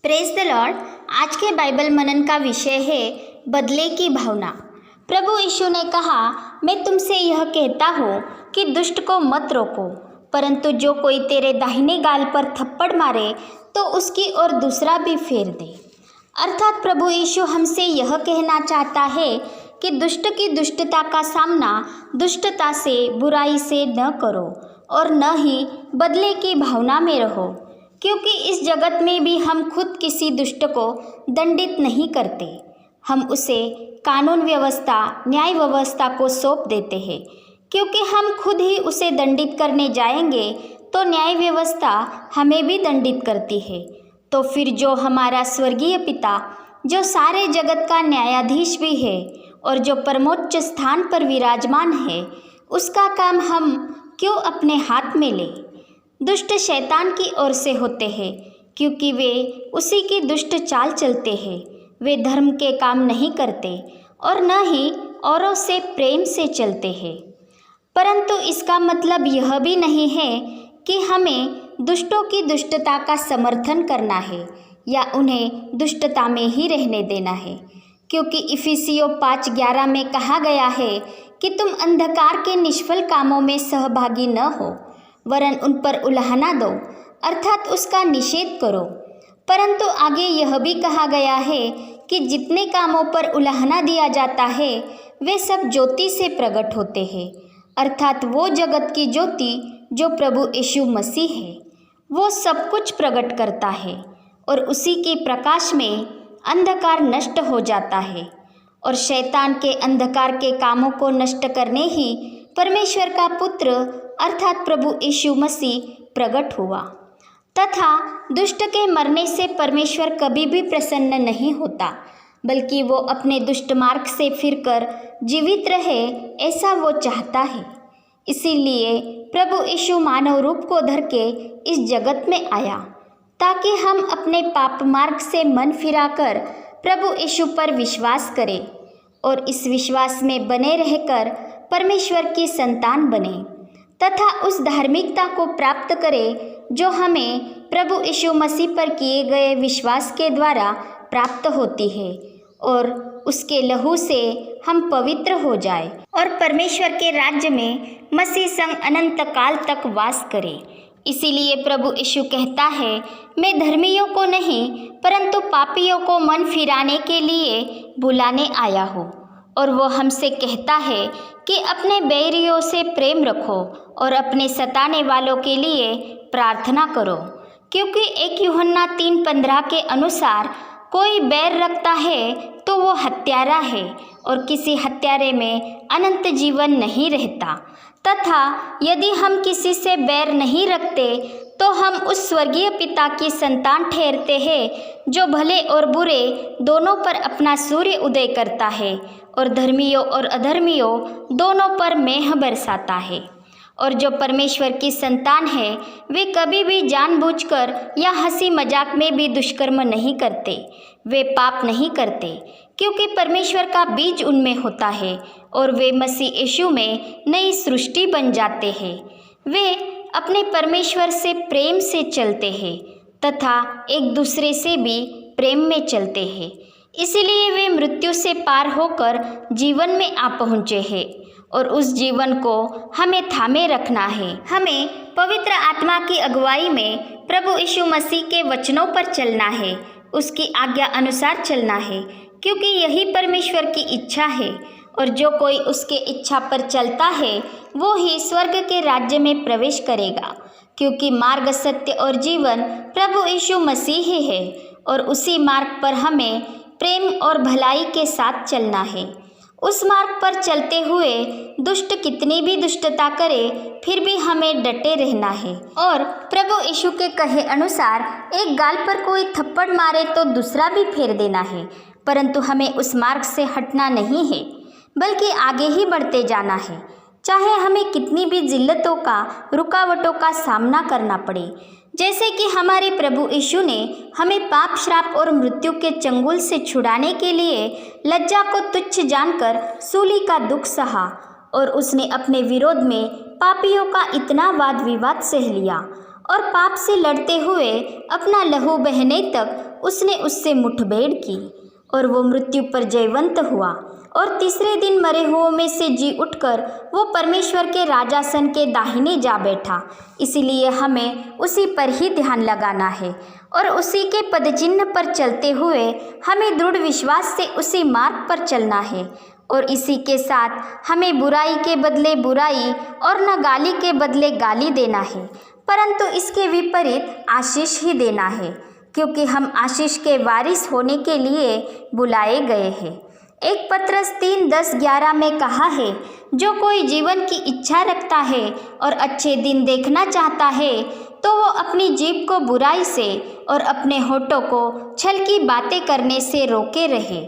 Praise the Lord. आज के Bible मनन का विषय है बदले की भावना। प्रभु यीशु ने कहा, मैं तुमसे यह कहता हूँ कि दुष्ट को मत रोको, परंतु जो कोई तेरे दाहिने गाल पर थप्पड़ मारे तो उसकी ओर दूसरा भी फेर दे। अर्थात प्रभु यीशु हमसे यह कहना चाहता है कि दुष्ट की दुष्टता का सामना दुष्टता से, बुराई से न करो और न ही बदले की भावना में रहो, क्योंकि इस जगत में भी हम खुद किसी दुष्ट को दंडित नहीं करते। हम उसे कानून व्यवस्था, न्याय व्यवस्था को सौंप देते हैं, क्योंकि हम खुद ही उसे दंडित करने जाएंगे तो न्याय व्यवस्था हमें भी दंडित करती है। तो फिर जो हमारा स्वर्गीय पिता, जो सारे जगत का न्यायाधीश भी है और जो परमोच्च स्थान पर विराजमान है, उसका काम हम क्यों अपने हाथ में लें? दुष्ट शैतान की ओर से होते हैं, क्योंकि वे उसी की दुष्ट चाल चलते हैं। वे धर्म के काम नहीं करते और न ही औरों से प्रेम से चलते हैं। परंतु इसका मतलब यह भी नहीं है कि हमें दुष्टों की दुष्टता का समर्थन करना है या उन्हें दुष्टता में ही रहने देना है, क्योंकि इफिसियों 5:11 में कहा गया है कि तुम अंधकार के निष्फल कामों में सहभागी न हो, वरन उन पर उलाहना दो, अर्थात उसका निषेध करो। परंतु आगे यह भी कहा गया है कि जितने कामों पर उलाहना दिया जाता है वे सब ज्योति से प्रकट होते हैं, अर्थात वो जगत की ज्योति जो प्रभु यीशु मसीह है, वो सब कुछ प्रकट करता है और उसी के प्रकाश में अंधकार नष्ट हो जाता है। और शैतान के अंधकार के कामों को नष्ट करने ही परमेश्वर का पुत्र अर्थात प्रभु यीशु मसीह प्रकट हुआ। तथा दुष्ट के मरने से परमेश्वर कभी भी प्रसन्न नहीं होता, बल्कि वो अपने दुष्ट मार्ग से फिरकर जीवित रहे, ऐसा वो चाहता है। इसीलिए प्रभु यीशु मानव रूप को धर के इस जगत में आया, ताकि हम अपने पाप मार्ग से मन फिराकर प्रभु यीशु पर विश्वास करें और इस विश्वास में बने रहकर परमेश्वर की संतान बने तथा उस धार्मिकता को प्राप्त करें जो हमें प्रभु यीशु मसीह पर किए गए विश्वास के द्वारा प्राप्त होती है, और उसके लहू से हम पवित्र हो जाए और परमेश्वर के राज्य में मसीह संग अनंत काल तक वास करें। इसीलिए प्रभु यीशु कहता है, मैं धर्मियों को नहीं परंतु पापियों को मन फिराने के लिए बुलाने आया हूँ। और वो हमसे कहता है कि अपने बैरियों से प्रेम रखो और अपने सताने वालों के लिए प्रार्थना करो, क्योंकि 1 यूहन्ना 3:15 के अनुसार कोई बैर रखता है तो वो हत्यारा है और किसी हत्यारे में अनंत जीवन नहीं रहता। तथा यदि हम किसी से बैर नहीं रखते तो हम उस स्वर्गीय पिता की संतान ठहरते हैं जो भले और बुरे दोनों पर अपना सूर्य उदय करता है और धर्मियों और अधर्मियों दोनों पर मेह बरसाता है। और जो परमेश्वर की संतान है वे कभी भी जानबूझकर या हंसी मजाक में भी दुष्कर्म नहीं करते, वे पाप नहीं करते, क्योंकि परमेश्वर का बीज उनमें होता है और वे मसीह यीशु में नई सृष्टि बन जाते हैं। वे अपने परमेश्वर से प्रेम से चलते हैं तथा एक दूसरे से भी प्रेम में चलते हैं। इसलिए वे मृत्यु से पार होकर जीवन में आ पहुँचे हैं और उस जीवन को हमें थामे रखना है। हमें पवित्र आत्मा की अगुवाई में प्रभु यीशु मसीह के वचनों पर चलना है, उसकी आज्ञा अनुसार चलना है, क्योंकि यही परमेश्वर की इच्छा है। और जो कोई उसके इच्छा पर चलता है वो ही स्वर्ग के राज्य में प्रवेश करेगा, क्योंकि मार्ग, सत्य और जीवन प्रभु यीशु मसीह ही है और उसी मार्ग पर हमें प्रेम और भलाई के साथ चलना है। उस मार्ग पर चलते हुए दुष्ट कितनी भी दुष्टता करे फिर भी हमें डटे रहना है। और प्रभु यीशु के कहे अनुसार एक गाल पर कोई थप्पड़ मारे तो दूसरा भी फेर देना है, परंतु हमें उस मार्ग से हटना नहीं है, बल्कि आगे ही बढ़ते जाना है, चाहे हमें कितनी भी जिल्लतों का, रुकावटों का सामना करना पड़े। जैसे कि हमारे प्रभु यीशु ने हमें पाप, श्राप और मृत्यु के चंगुल से छुड़ाने के लिए लज्जा को तुच्छ जानकर सूली का दुख सहा और उसने अपने विरोध में पापियों का इतना वाद विवाद सह लिया और पाप से लड़ते हुए अपना लहू बहने तक उसने उससे मुठभेड़ की और वो मृत्यु पर जयवंत हुआ और तीसरे दिन मरे हुओं में से जी उठकर वो परमेश्वर के राजासन के दाहिने जा बैठा। इसीलिए हमें उसी पर ही ध्यान लगाना है और उसी के पदचिन्ह पर चलते हुए हमें दृढ़ विश्वास से उसी मार्ग पर चलना है और इसी के साथ हमें बुराई के बदले बुराई और न गाली के बदले गाली देना है, परंतु इसके विपरीत आशीष ही देना है, क्योंकि हम आशीष के वारिस होने के लिए बुलाए गए हैं। 1 पत्रस 3:10-11 में कहा है, जो कोई जीवन की इच्छा रखता है और अच्छे दिन देखना चाहता है तो वो अपनी जीभ को बुराई से और अपने होठों को छल की बातें करने से रोके रहे।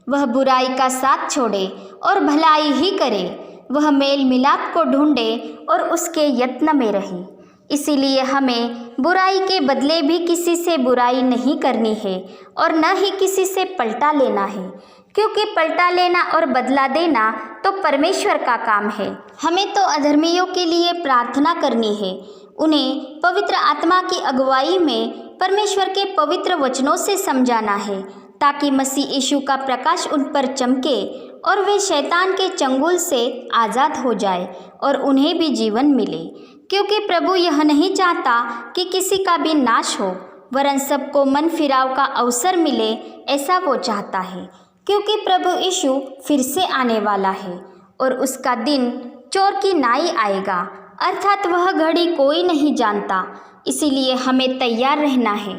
वह बुराई का साथ छोड़े और भलाई ही करे। वह मेल मिलाप को ढूंढे और उसके यत्न में रहे। इसीलिए हमें बुराई के बदले भी किसी से बुराई नहीं करनी है और न ही किसी से पलटा लेना है, क्योंकि पलटा लेना और बदला देना तो परमेश्वर का काम है। हमें तो अधर्मियों के लिए प्रार्थना करनी है, उन्हें पवित्र आत्मा की अगुवाई में परमेश्वर के पवित्र वचनों से समझाना है, ताकि मसीह यीशु का प्रकाश उन पर चमके और वे शैतान के चंगुल से आज़ाद हो जाए और उन्हें भी जीवन मिले, क्योंकि प्रभु यह नहीं चाहता कि किसी का भी नाश हो, वरन सबको मन फिराव का अवसर मिले, ऐसा वो चाहता है। क्योंकि प्रभु यीशु फिर से आने वाला है और उसका दिन चोर की नाई आएगा, अर्थात वह घड़ी कोई नहीं जानता। इसीलिए हमें तैयार रहना है,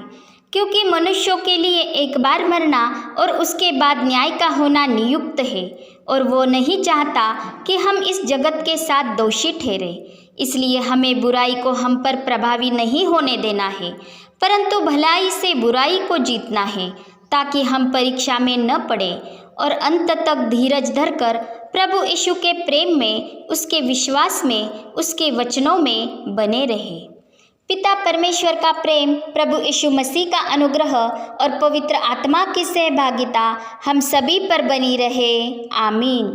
क्योंकि मनुष्यों के लिए एक बार मरना और उसके बाद न्याय का होना नियुक्त है और वो नहीं चाहता कि हम इस जगत के साथ दोषी ठहरे। इसलिए हमें बुराई को हम पर प्रभावी नहीं होने देना है, परंतु भलाई से बुराई को जीतना है, ताकि हम परीक्षा में न पड़े और अंत तक धीरज धरकर प्रभु यीशु के प्रेम में, उसके विश्वास में, उसके वचनों में बने रहे। पिता परमेश्वर का प्रेम, प्रभु यीशु मसीह का अनुग्रह और पवित्र आत्मा की सहभागिता हम सभी पर बनी रहे। आमीन।